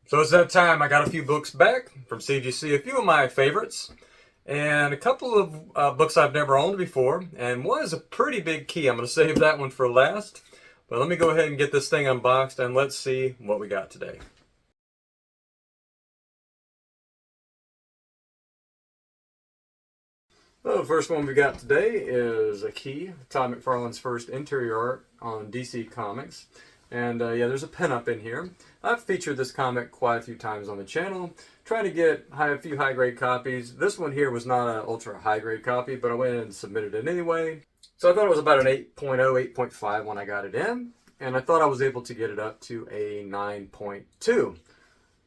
So it's that time. I got a few books back from CGC, a few of my favorites, and a couple of books I've never owned before, and one is a pretty big key. I'm going to save that one for last, but let me go ahead and get this thing unboxed, and let's see what we got today. Well, the first one we got today is a key, Todd McFarlane's first interior art on DC Comics. And yeah, there's a pinup in here. I've featured this comic quite a few times on the channel, trying to get a few high-grade copies. This one here was not an ultra high-grade copy, but I went and submitted it anyway. So I thought it was about an 8.0, 8.5 when I got it in, and I thought I was able to get it up to a 9.2.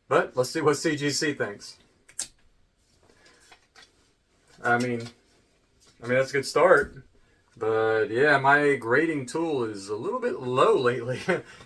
But let's see what CGC thinks. I mean, that's a good start. But yeah, my grading tool is a little bit low lately,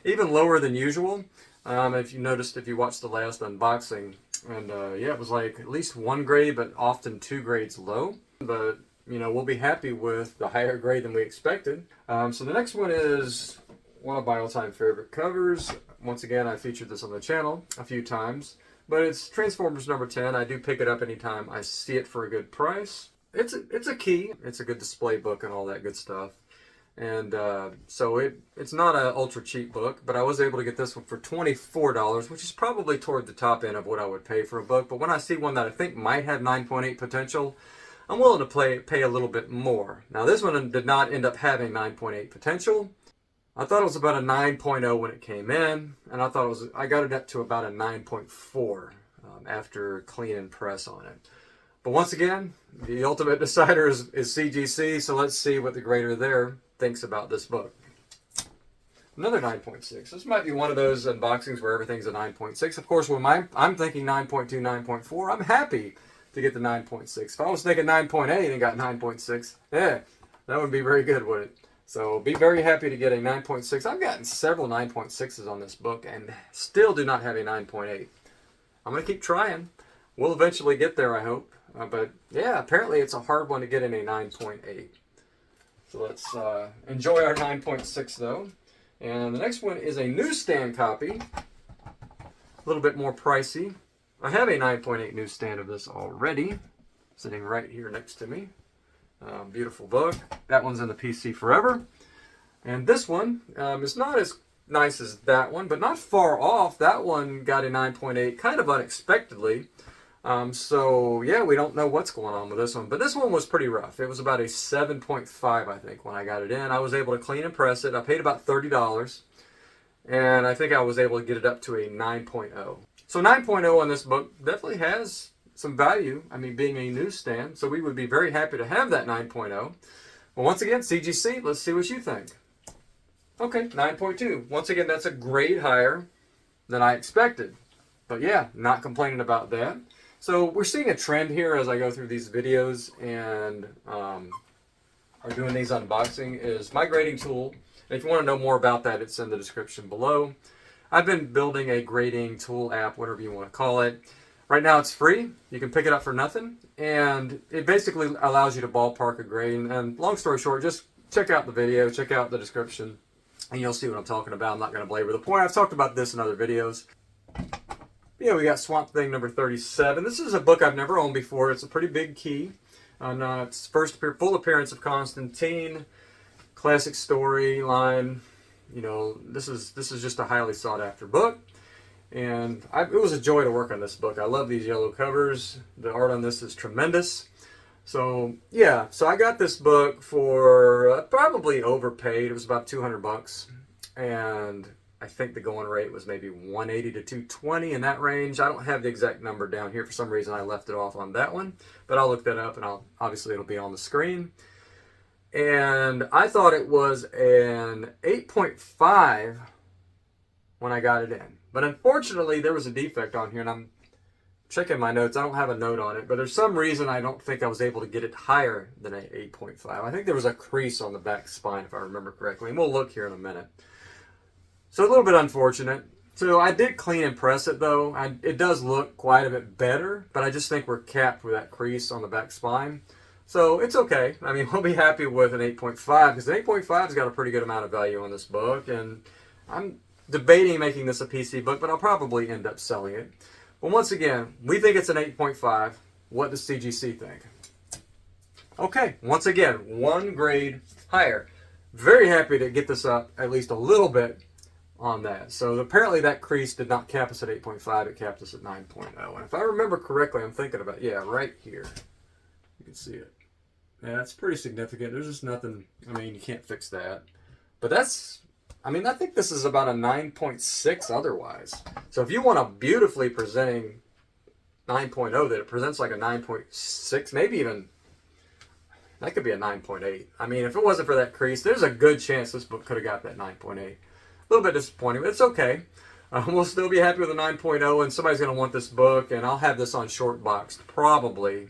even lower than usual. If you noticed, if you watched the last unboxing, and yeah, it was like at least one grade, but often 2 grades low. But you know, we'll be happy with the higher grade than we expected. So the next one is one of my all-time favorite covers. Once again, I featured this on the channel a few times, but it's Transformers number 10. I do pick it up anytime I see it for a good price. It's a key. It's a good display book and all that good stuff. And so it's not an ultra cheap book, but I was able to get this one for $24, which is probably toward the top end of what I would pay for a book. But when I see one that I think might have 9.8 potential, I'm willing to pay a little bit more. Now this one did not end up having 9.8 potential. I thought it was about a 9.0 when it came in, and I got it up to about a 9.4 after clean and press on it. But once again, the ultimate decider is CGC, so let's see what the grader there thinks about this book. Another 9.6. This might be one of those unboxings where everything's a 9.6. Of course, when I'm thinking 9.2, 9.4, I'm happy to get the 9.6. If I was thinking 9.8 and got 9.6, yeah, that would be very good, wouldn't it? So be very happy to get a 9.6. I've gotten several 9.6s on this book and still do not have a 9.8. I'm going to keep trying. We'll eventually get there, I hope. But yeah, apparently it's a hard one to get in a 9.8. So let's enjoy our 9.6 though. And the next one is a newsstand copy. A little bit more pricey. I have a 9.8 newsstand of this already, sitting right here next to me. Beautiful book. That one's in the PC forever. And this one is not as nice as that one, but not far off. That one got a 9.8 kind of unexpectedly. So yeah, we don't know what's going on with this one, but this one was pretty rough. It was about a 7.5, I think, when I got it in. I was able to clean and press it. I paid about $30, and I think I was able to get it up to a 9.0. So 9.0 on this book definitely has some value. I mean, being a newsstand, so we would be very happy to have that 9.0. Well, once again, CGC, let's see what you think. Okay, 9.2. Once again, that's a grade higher than I expected. But yeah, not complaining about that. So we're seeing a trend here as I go through these videos and are doing these unboxing is my grading tool. And if you want to know more about that, it's in the description below. I've been building a grading tool app, whatever you want to call it. Right now it's free. You can pick it up for nothing. And it basically allows you to ballpark a grade. And long story short, just check out the video, check out the description, and you'll see what I'm talking about. I'm not going to belabor the point. I've talked about this in other videos. Yeah, we got Swamp Thing number 37. This is a book I've never owned before. It's a pretty big key. It's first full appearance of Constantine, classic storyline. You know, this is just a highly sought after book, and it was a joy to work on this book. I love these yellow covers. The art on this is tremendous. So yeah, so I got this book for probably overpaid. It was about $200, and I think the going rate was maybe 180 to 220 in that range. I don't have the exact number down here. For some reason, I left it off on that one, but I'll look that up, and obviously it'll be on the screen. And I thought it was an 8.5 when I got it in, but unfortunately there was a defect on here, and I'm checking my notes. I don't have a note on it, but there's some reason I don't think I was able to get it higher than an 8.5. I think there was a crease on the back spine, if I remember correctly, and we'll look here in a minute. So a little bit unfortunate. So I did clean and press it though. It does look quite a bit better, but I just think we're capped with that crease on the back spine. So it's okay. I mean, we'll be happy with an 8.5 because an 8.5's got a pretty good amount of value on this book, and I'm debating making this a PC book, but I'll probably end up selling it. But once again, we think it's an 8.5. What does CGC think? Okay, once again, one grade higher. Very happy to get this up at least a little bit on that. So apparently that crease did not cap us at 8.5, it capped us at 9.0. And if I remember correctly, I'm thinking about, yeah, right here. You can see it. Yeah, that's pretty significant. There's just nothing, I mean, you can't fix that. But that's, I mean, I think this is about a 9.6 otherwise. So if you want a beautifully presenting 9.0 that it presents like a 9.6, maybe even, that could be a 9.8. I mean, if it wasn't for that crease, there's a good chance this book could have got that 9.8. A little bit disappointing, but it's okay. We'll still be happy with a 9.0, and somebody's going to want this book, and I'll have this on shortboxed probably.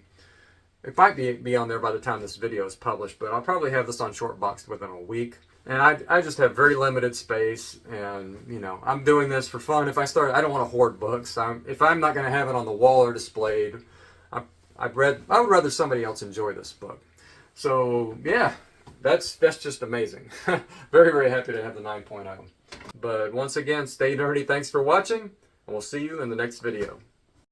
It might be on there by the time this video is published, but I'll probably have this on shortboxed within a week. And I just have very limited space, and you know, I'm doing this for fun. If I start, I don't want to hoard books. If I'm not going to have it on the wall or displayed, I would rather somebody else enjoy this book. So yeah, that's just amazing. Very, very happy to have the 9.0. But once again, stay nerdy. Thanks for watching, and we'll see you in the next video.